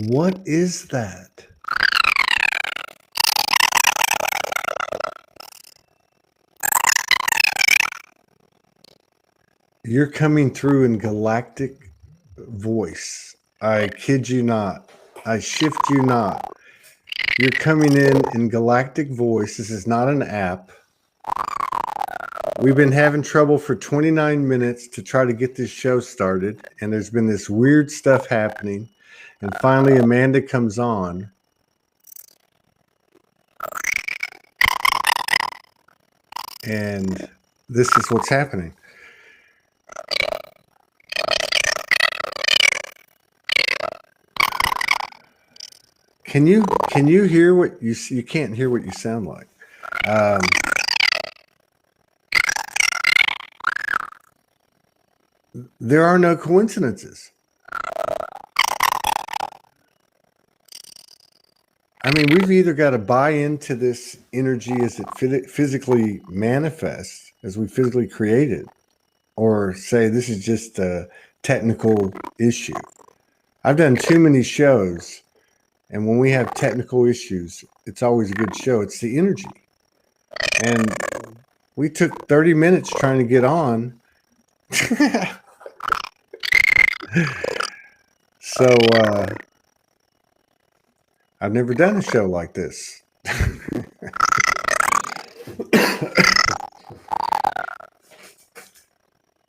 What is that? You're coming through in galactic voice. I kid you not. I shift you not. You're coming in galactic voice. This is not an app. We've been having trouble for 29 minutes to try to get this show started, and there's been this weird stuff happening. And finally, Amanda comes on. And this is what's happening. Can you hear what you can't hear what you sound like? There are no coincidences. I mean, we've either got to buy into this energy as it physically manifests, as we physically create it, or say this is just a technical issue. I've done too many shows, and when we have technical issues, it's always a good show. It's the energy. And we took 30 minutes trying to get on. So, I've never done a show like this.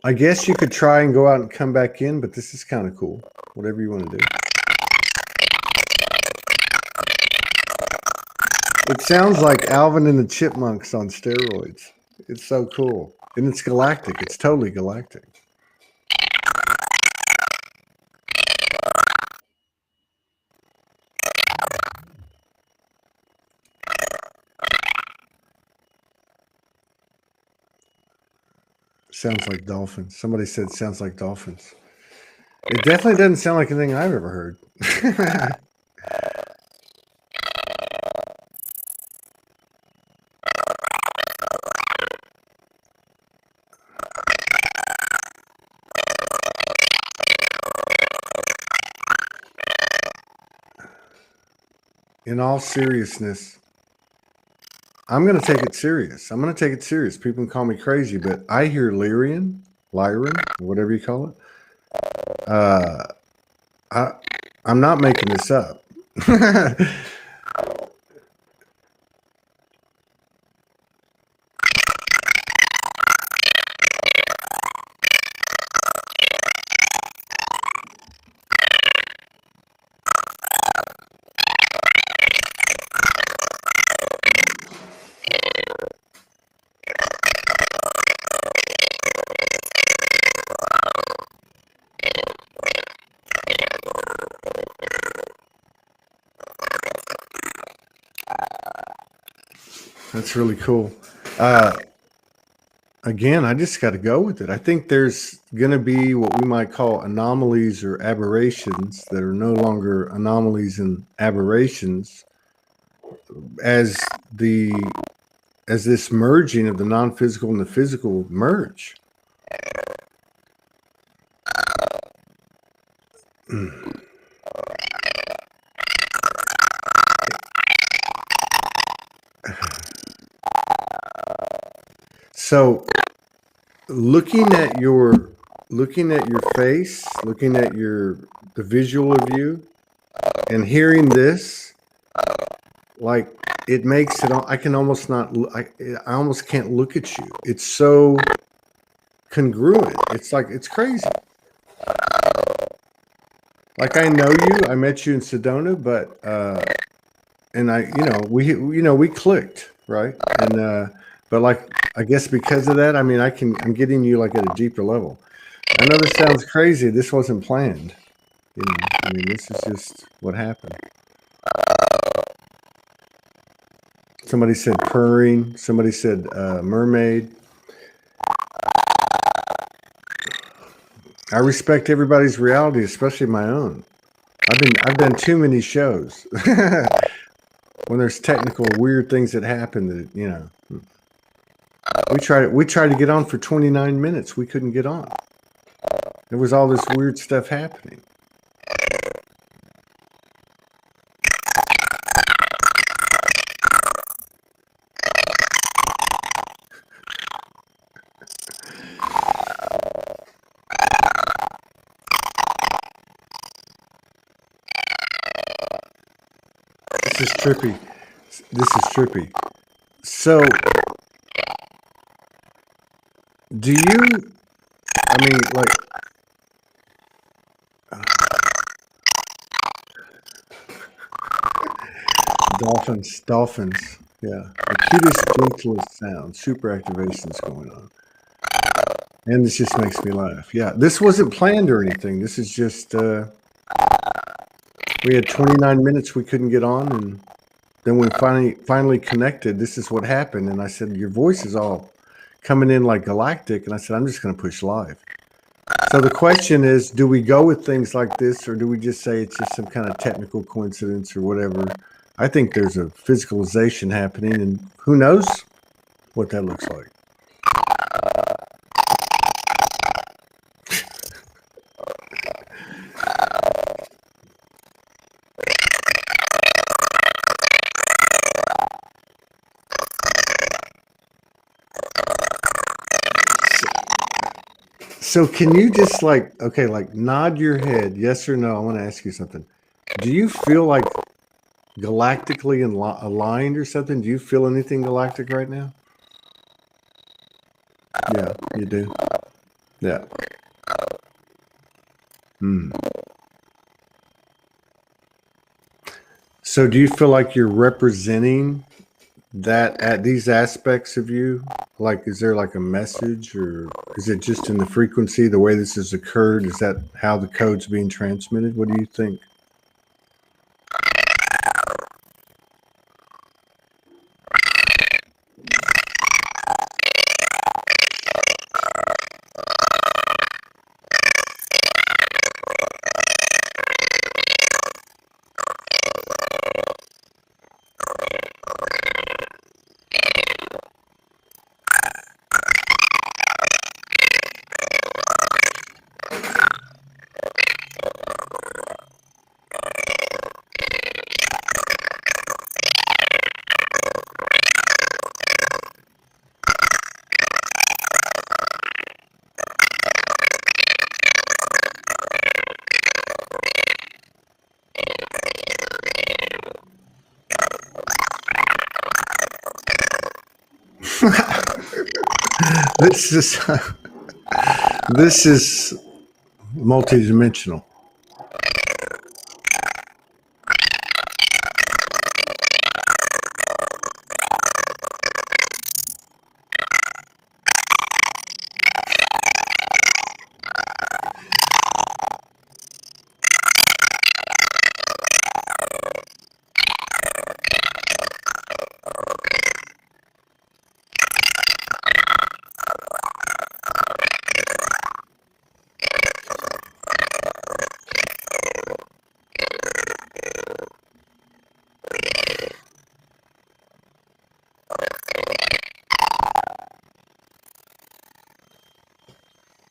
I guess you could try and go out and come back in, but this is kind of cool. Whatever you want to do. It sounds like Alvin and the Chipmunks on steroids. It's so cool. And it's galactic. It's totally galactic. Sounds like dolphins. Somebody said sounds like dolphins. It definitely doesn't sound like anything I've ever heard. In all seriousness, I'm going to take it serious. I'm going to take it serious. People can call me crazy, but I hear Lyrian, whatever you call it. I'm not making this up. That's really cool. Again, I just got to go with it. I think there's going to be what we might call anomalies or aberrations that are no longer anomalies and aberrations as this merging of the non-physical and the physical merge. So looking at your face, looking at the visual of you and hearing this, like it makes it, I can almost not, I almost can't look at you. It's so congruent. It's like, it's crazy. Like I know you, I met you in Sedona, but, and we clicked, right? And, but like, I guess because of that, I mean, I'm getting you like at a deeper level. I know this sounds crazy. This wasn't planned. I mean, this is just what happened. Somebody said purring. Somebody said mermaid. I respect everybody's reality, especially my own. I've done too many shows when there's technical weird things that happen that We tried to get on for 29 minutes. We couldn't get on. There was all this weird stuff happening. This is trippy. This is trippy. So, do you? I mean, like dolphins. Dolphins. Yeah, the cutest, gentlest sound. Super activations going on, and this just makes me laugh. Yeah, this wasn't planned or anything. This is just we had 29 minutes we couldn't get on, and then we finally connected. This is what happened, and I said your voice is all coming in like Galactic, and I said I'm just going to push live. So the question is, do we go with things like this, or do we just say it's just some kind of technical coincidence or whatever? I think there's a physicalization happening, and who knows what that looks like. So can you just like, okay, like nod your head, yes or no? I want to ask you something. Do you feel like galactically aligned or something? Do you feel anything galactic right now? Yeah, you do. Yeah. Hmm. So do you feel like you're representing that at these aspects of you? Like, is there like a message, or is it just in the frequency, the way this has occurred? Is that how the code's being transmitted? What do you think? This is this is multidimensional.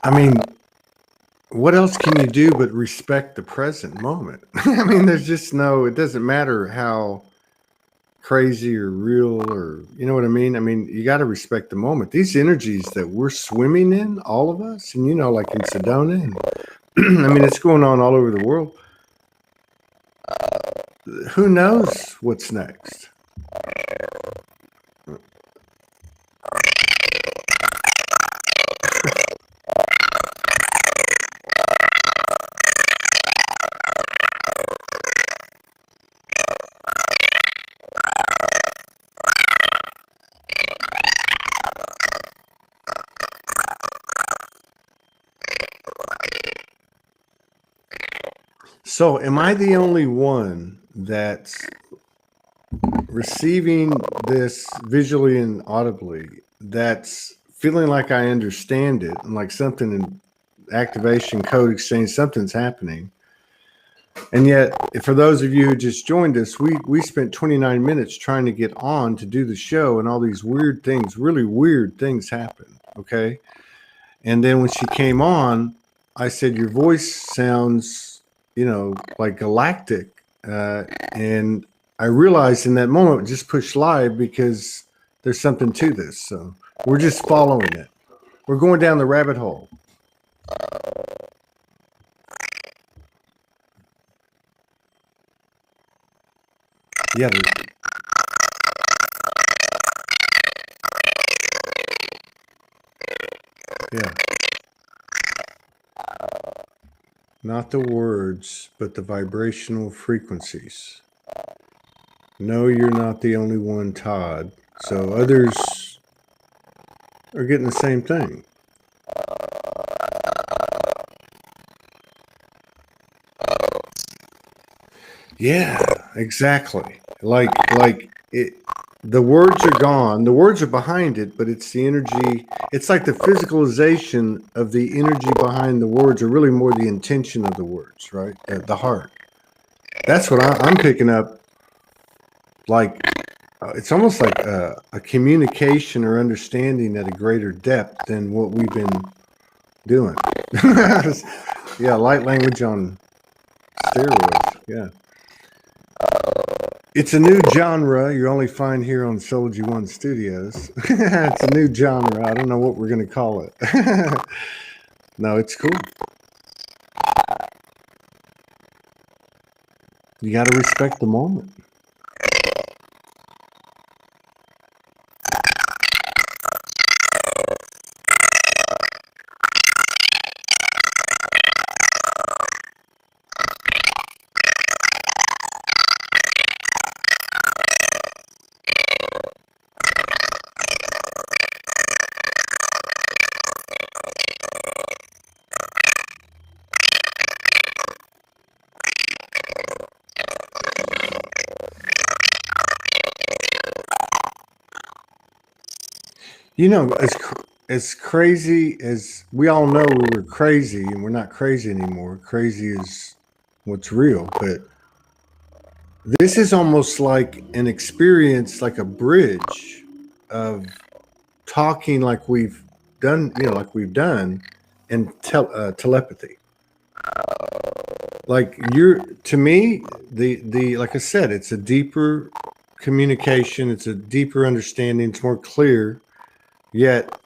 I mean, what else can you do but respect the present moment? I mean, there's just no, it doesn't matter how crazy or real, or you know what I mean? I mean, you got to respect the moment. These energies that we're swimming in, all of us, and you know, like in Sedona, and I mean, it's going on all over the world. Who knows what's next? So, am I the only one that's receiving this visually and audibly, that's feeling like I understand it, and like something in activation, code exchange, something's happening? And yet, for those of you who just joined us, we spent 29 minutes trying to get on to do the show, and all these weird things, really weird things happened. Okay. And then when she came on, I said, your voice sounds, you know, like Galactic. And I realized in that moment, just push live because there's something to this. So we're just following it. We're going down the rabbit hole. Yeah, yeah. Not the words, but the vibrational frequencies. No, you're not the only one, Todd. So others are getting the same thing. Yeah, exactly. Like it, the words are gone. The words are behind it, but it's the energy. It's like the physicalization of the energy behind the words, or really more the intention of the words, right? The heart. That's what I'm picking up. Like it's almost like a communication or understanding at a greater depth than what we've been doing. Yeah, light language on steroids. Yeah. It's a new genre you only find here on Soulogy One Studios. It's a new genre. I don't know what we're going to call it. No, it's cool. You got to respect the moment. You know, as crazy as we all know we were crazy and we're not crazy anymore. Crazy is what's real, but this is almost like an experience, like a bridge of talking like we've done, like we've done, and telepathy. Like to me, the like I said, it's a deeper communication. It's a deeper understanding. It's more clear. Yet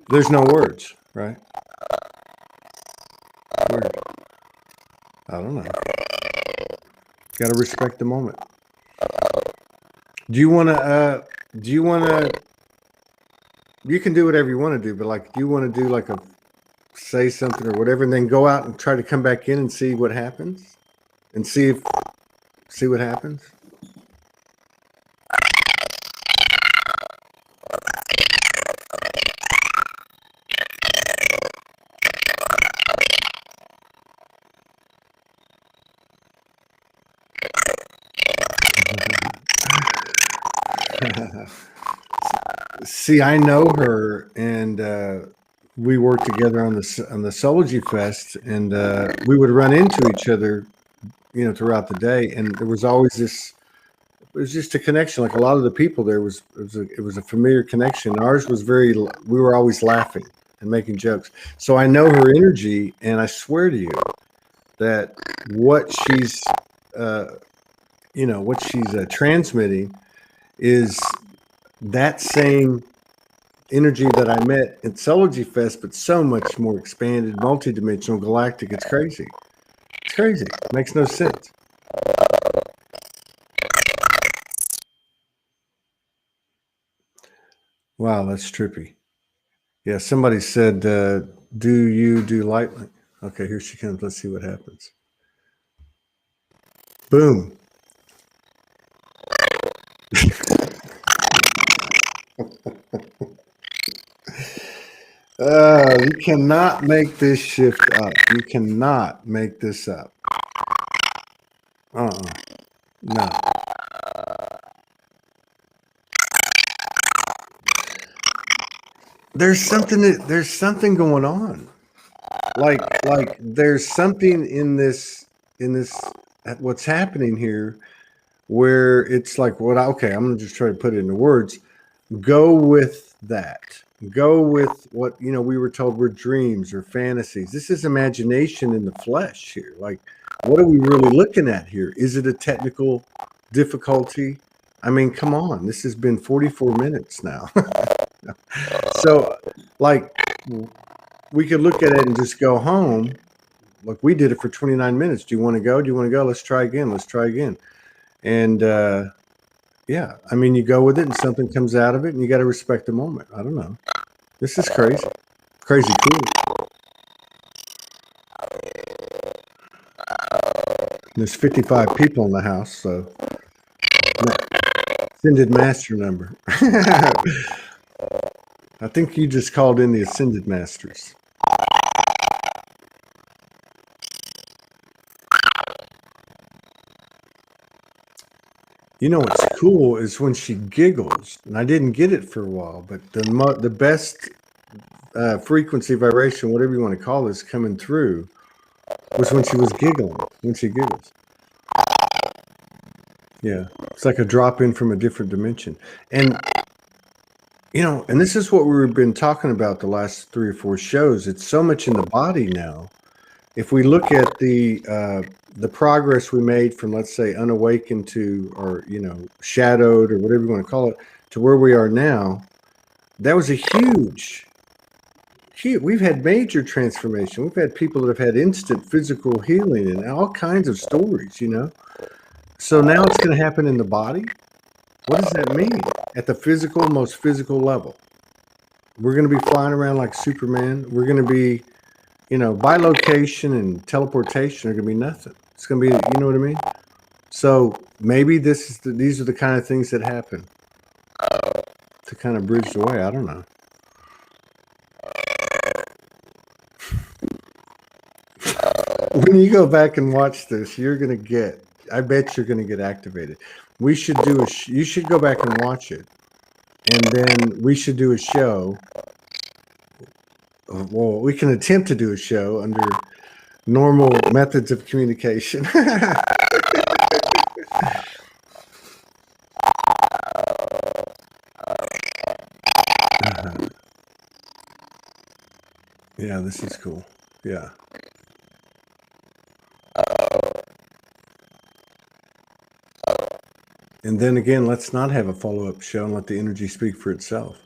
there's no words, right? We're, I don't know. Got to respect the moment. Do you want to? Do you want to? You can do whatever you want to do, but like, do you want to do like a say something or whatever, and then go out and try to come back in and see what happens, and see what happens? See, I know her, and we worked together on the Soulogy Fest, and we would run into each other, throughout the day, and there was always this. It was just a connection. Like a lot of the people there it was a familiar connection. Ours was we were always laughing and making jokes. So I know her energy, and I swear to you that what she's, transmitting is that same energy that I met at Soulogy Fest, but so much more expanded, multidimensional, galactic. It's crazy. It's crazy. It makes no sense. Wow, that's trippy. Yeah, somebody said, do you do lightning? Okay, here she comes. Let's see what happens. Boom. You cannot make this shift up. You cannot make this up. No. There's something going on. Like there's something in this what's happening here where it's like okay, I'm gonna just try to put it into words. Go with that. Go with what we were told were dreams or fantasies. This is imagination in the flesh here. Like, what are we really looking at here? Is it a technical difficulty? I mean, come on. This has been 44 minutes now. So, like, we could look at it and just go home, Look, we did it for 29 minutes. Do you want to go? Do you want to go? Let's try again. Let's try again. And yeah, I mean, you go with it and something comes out of it and you got to respect the moment. I don't know. This is crazy. Crazy cool. There's 55 people in the house, so Ascended Master number. I think you just called in the Ascended Masters. You know what's cool is when she giggles, and I didn't get it for a while, but the best frequency, vibration, whatever you want to call this, coming through was when she was giggling, when she giggles. Yeah, it's like a drop in from a different dimension. And, you know, and this is what we've been talking about the last 3 or 4 shows. It's so much in the body now. If we look at the progress we made from, let's say, unawakened to, or, you know, shadowed or whatever you want to call it, to where we are now, that was a huge, we've had major transformation. We've had people that have had instant physical healing and all kinds of stories, you know. So now it's going to happen in the body. What does that mean? At the physical, most physical level, we're going to be flying around like Superman. We're going to be, you know, bilocation and teleportation are going to be nothing. It's going to be, you know what I mean? So maybe these are the kind of things that happen to kind of bridge the way. I don't know. When you go back and watch this, you're going to get, I bet you're going to get activated. We should do you should go back and watch it. And then we should do a show. Well, we can attempt to do a show under normal methods of communication. Yeah, this is cool. Yeah. And then again, let's not have a follow-up show and let the energy speak for itself.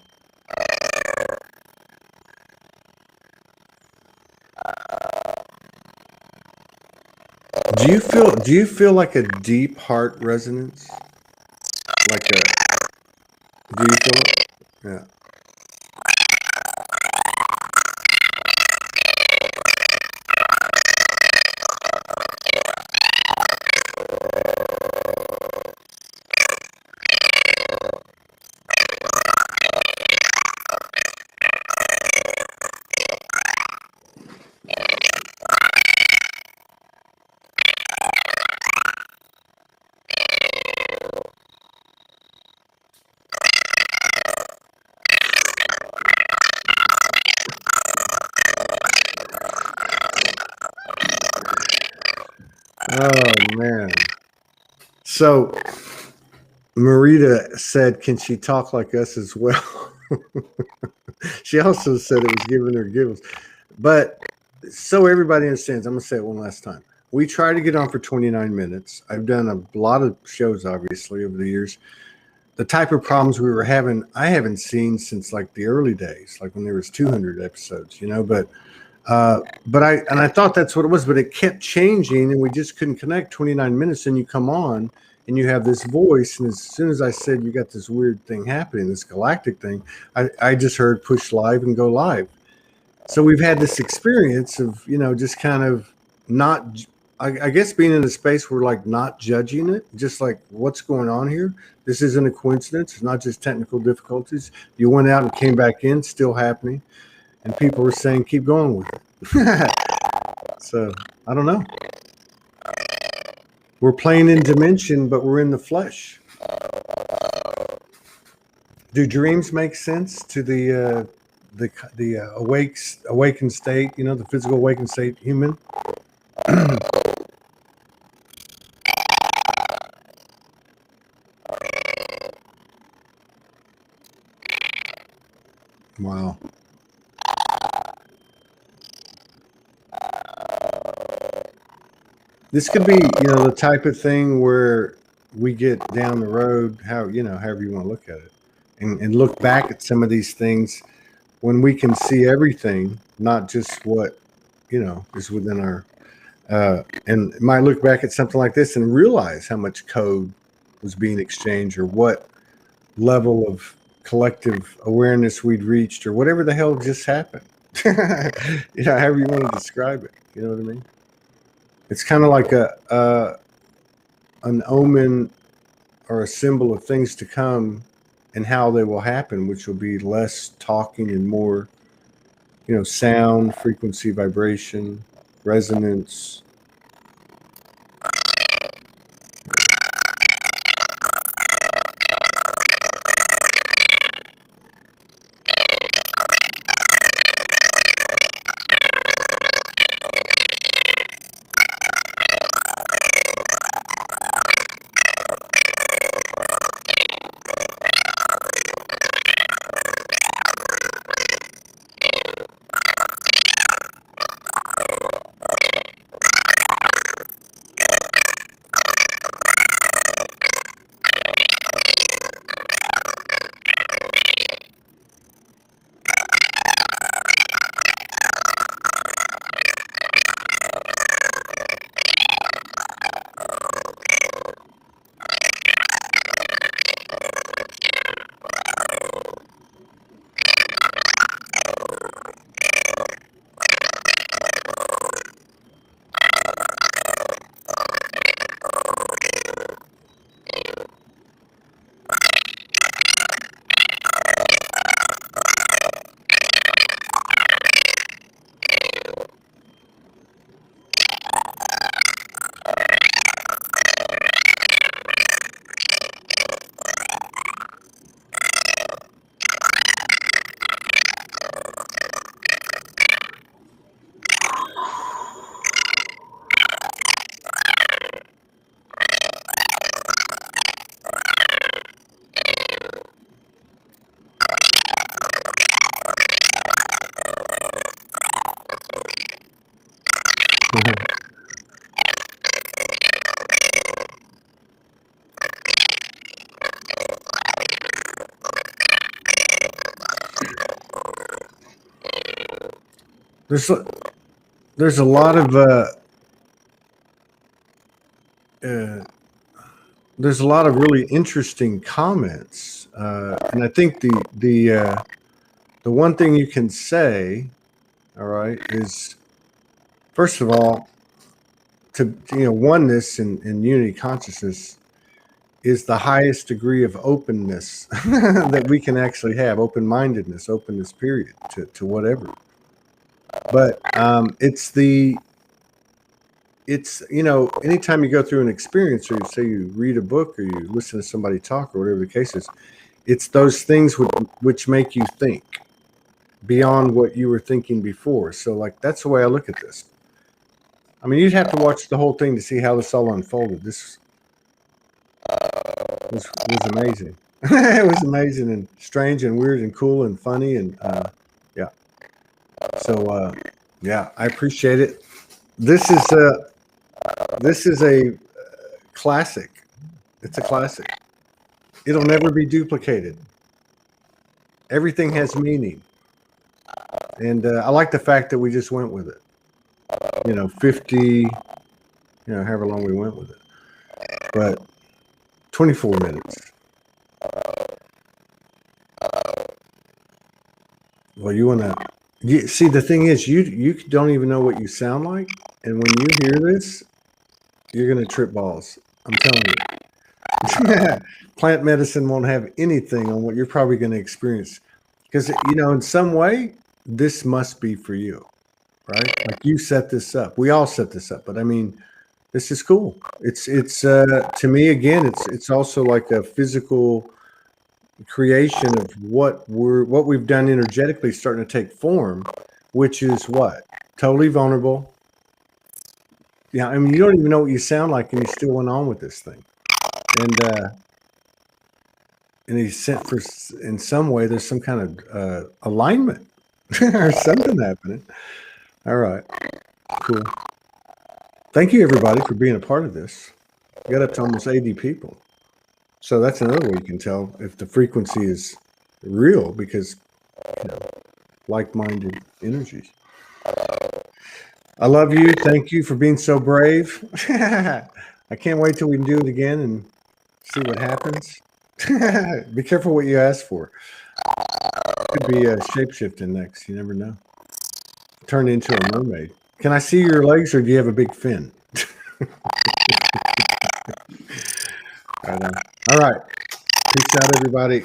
Do you feel like a deep heart resonance? Like a, do you feel it? Yeah. Oh man. So Marita said, can she talk like us as well? She also said it was giving her giggles. But so everybody understands, I'm going to say it one last time. We try to get on for 29 minutes. I've done a lot of shows, obviously, over the years. The type of problems we were having, I haven't seen since like the early days, like when there was 200 episodes, you know, but I thought that's what it was, but it kept changing and we just couldn't connect. 29 minutes and you come on and you have this voice. And as soon as I said, you got this weird thing happening, this galactic thing, I just heard push live and go live. So we've had this experience of, you know, just kind of not, I guess being in a space where like not judging it, just like what's going on here. This isn't a coincidence. It's not just technical difficulties. You went out and came back in, still happening. And people were saying, keep going with it. So I don't know. We're playing in dimension, but we're in the flesh. Do dreams make sense to the awakened state, you know, the physical awakened state human? Wow. This could be, you know, the type of thing where we get down the road, however you want to look at it, and look back at some of these things when we can see everything, not just what, you know, is within our And might look back at something like this and realize how much code was being exchanged, or what level of collective awareness we'd reached, or whatever the hell just happened. However you want to describe it. You know what I mean? It's kind of like an omen or a symbol of things to come and how they will happen, which will be less talking and more, sound, frequency, vibration, resonance. There's a lot of there's a lot of really interesting comments, and I think the one thing you can say, all right, is first of all, to oneness and unity consciousness is the highest degree of openness that we can actually have. Open-mindedness, openness, period, to whatever. But it's anytime you go through an experience, or you say you read a book, or you listen to somebody talk, or whatever the case is, it's those things which make you think beyond what you were thinking before. So, like, that's the way I look at this. I mean, you'd have to watch the whole thing to see how this all unfolded. This was amazing. It was amazing and strange and weird and cool and funny, and yeah. So yeah, I appreciate it. This is a classic. It's a classic. It'll never be duplicated. Everything has meaning, and I like the fact that we just went with it. 50, however long we went with it, but 24 minutes. Well, you want to see, the thing is, you don't even know what you sound like, and when you hear this, you're going to trip balls. I'm telling you. Plant medicine won't have anything on what you're probably going to experience, because in some way this must be for you, right? Like, you set this up. We all set this up, but I mean, this is cool. It's to me, again, it's also like a physical creation of what we've done energetically starting to take form, which is what? Totally vulnerable. Yeah, I mean, you don't even know what you sound like, and you still went on with this thing. And he sent for, in some way, there's some kind of alignment or something happening. All right, cool. Thank you, everybody, for being a part of this. We got up to almost 80 people. So that's another way you can tell if the frequency is real, because like-minded energies. I love you. Thank you for being so brave. I can't wait till we can do it again and see what happens. Be careful what you ask for. Could be a shapeshifting next. You never know. Turn into a mermaid. Can I see your legs, or do you have a big fin? Right on. All right. Peace out, everybody.